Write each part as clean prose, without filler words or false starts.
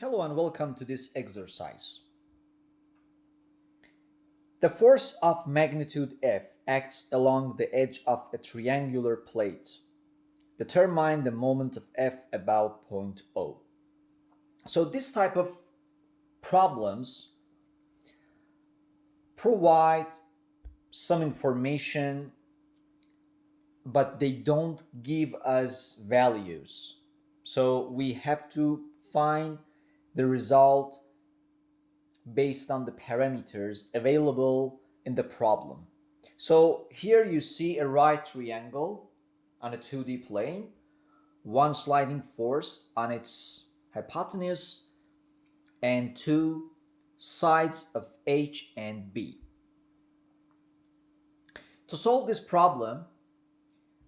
Hello and welcome to this exercise. The force of magnitude F acts along the edge of a triangular plate. Determine the moment of F about point O. So this type of problems provide some information, but they don't give us values. So we have to find the result based on the parameters available in the problem. So here you see a right triangle on a 2D plane, one sliding force on its hypotenuse, and two sides of H and B. To solve this problem,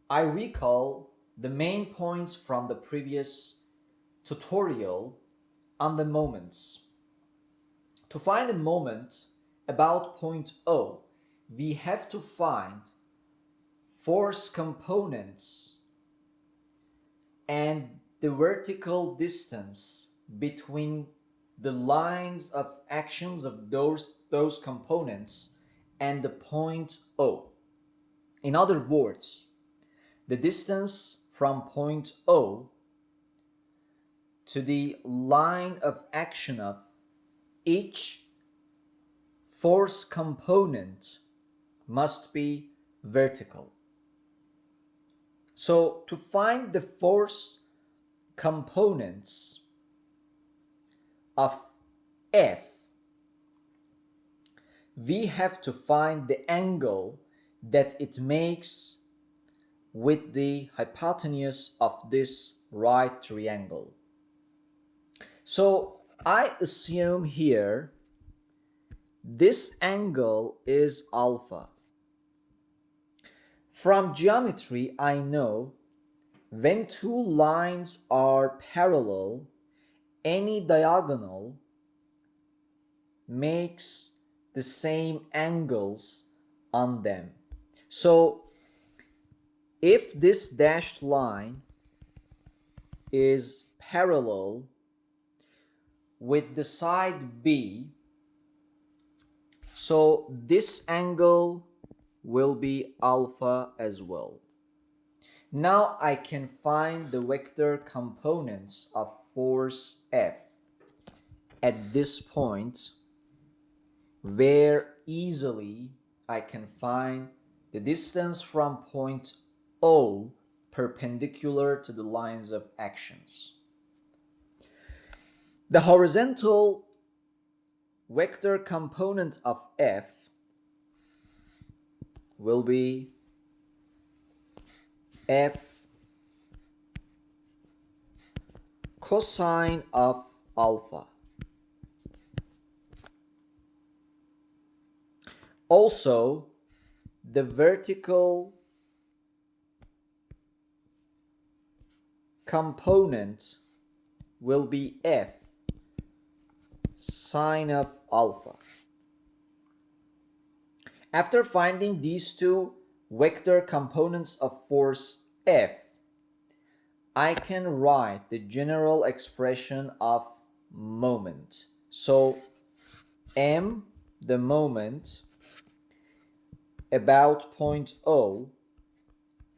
I recall the main points from the previous tutorial on the moments. To find a moment about point O, we have to find force components and the vertical distance between the lines of actions of those components and the point O. In other words, the distance from point O to the line of action of each force component must be vertical. So to find the force components of F, we have to find the angle that it makes with the hypotenuse of this right triangle. So I assume here this angle is alpha. From geometry, I know when two lines are parallel, any diagonal makes the same angles on them. So if this dashed line is parallel with the side B, so this angle will be alpha as well. Now I can find the vector components of force F at this point, where easily I can find the distance from point O perpendicular to the lines of actions. The horizontal vector component of F will be F cosine of alpha. Also, the vertical component will be F sine of alpha. After finding these two vector components of force F, I can write the general expression of moment. So m, the moment about point O,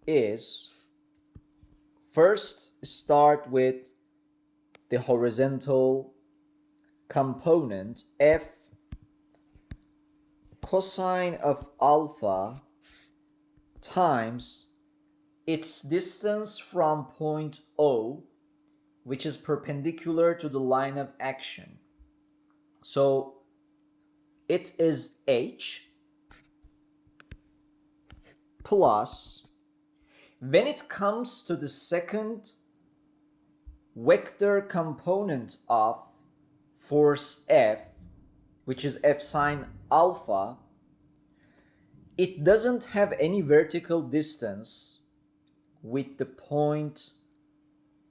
is, first start with the horizontal component F cosine of alpha times its distance from point O, which is perpendicular to the line of action. So it is H plus, when it comes to the second vector component of force F, which is F sine alpha, it doesn't have any vertical distance with the point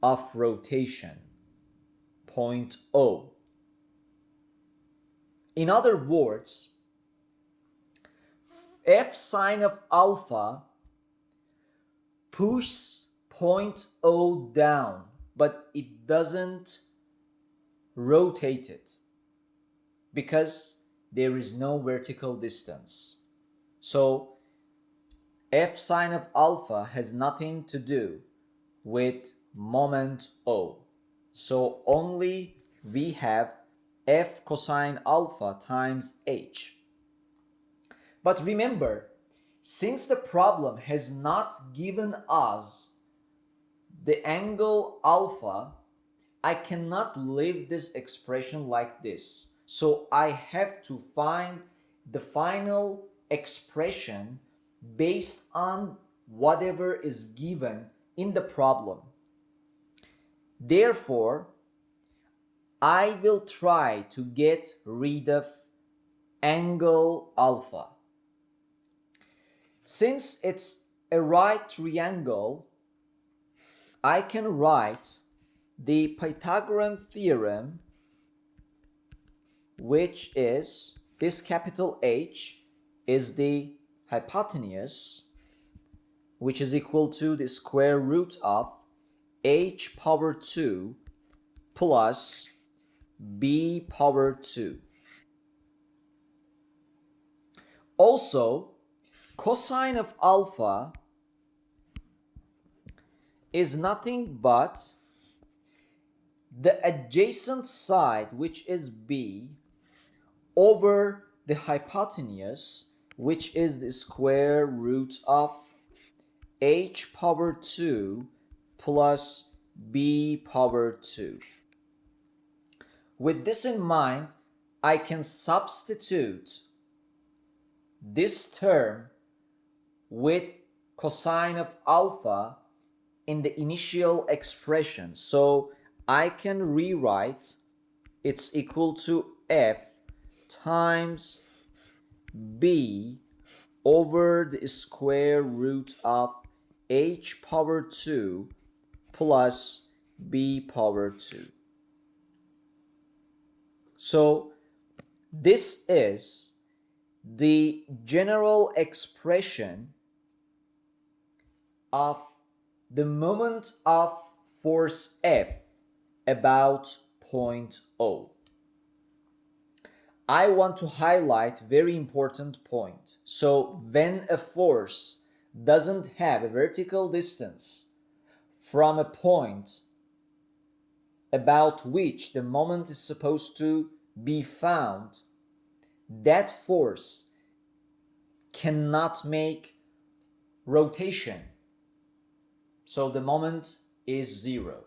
of rotation, point O. In other words, F sine of alpha pushes point O down, but it doesn't rotated because there is no vertical distance. So f sine of alpha has nothing to do with moment O. So only we have f cosine alpha times h. But remember, since the problem has not given us the angle alpha, I cannot leave this expression like this. So I have to find the final expression based on whatever is given in the problem. Therefore, I will try to get rid of angle alpha. Since it's a right triangle, I can write the Pythagorean theorem, which is this capital H is the hypotenuse, which is equal to the square root of h power 2 plus b power 2. Also, cosine of alpha is nothing but the adjacent side, which is b, over the hypotenuse, which is the square root of h power 2 plus b power 2. With this in mind, I can substitute this term with cosine of alpha in the initial expression. So I can rewrite it's equal to f times b over the square root of h power 2 plus b power 2. So this is the general expression of the moment of force F about point O. I want to highlight very important point. So when a force doesn't have a vertical distance from a point about which the moment is supposed to be found, that force cannot make rotation. So the moment is zero.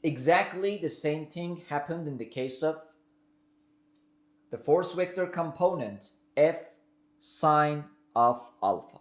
Exactly the same thing happened in the case of the force vector component F sine of alpha.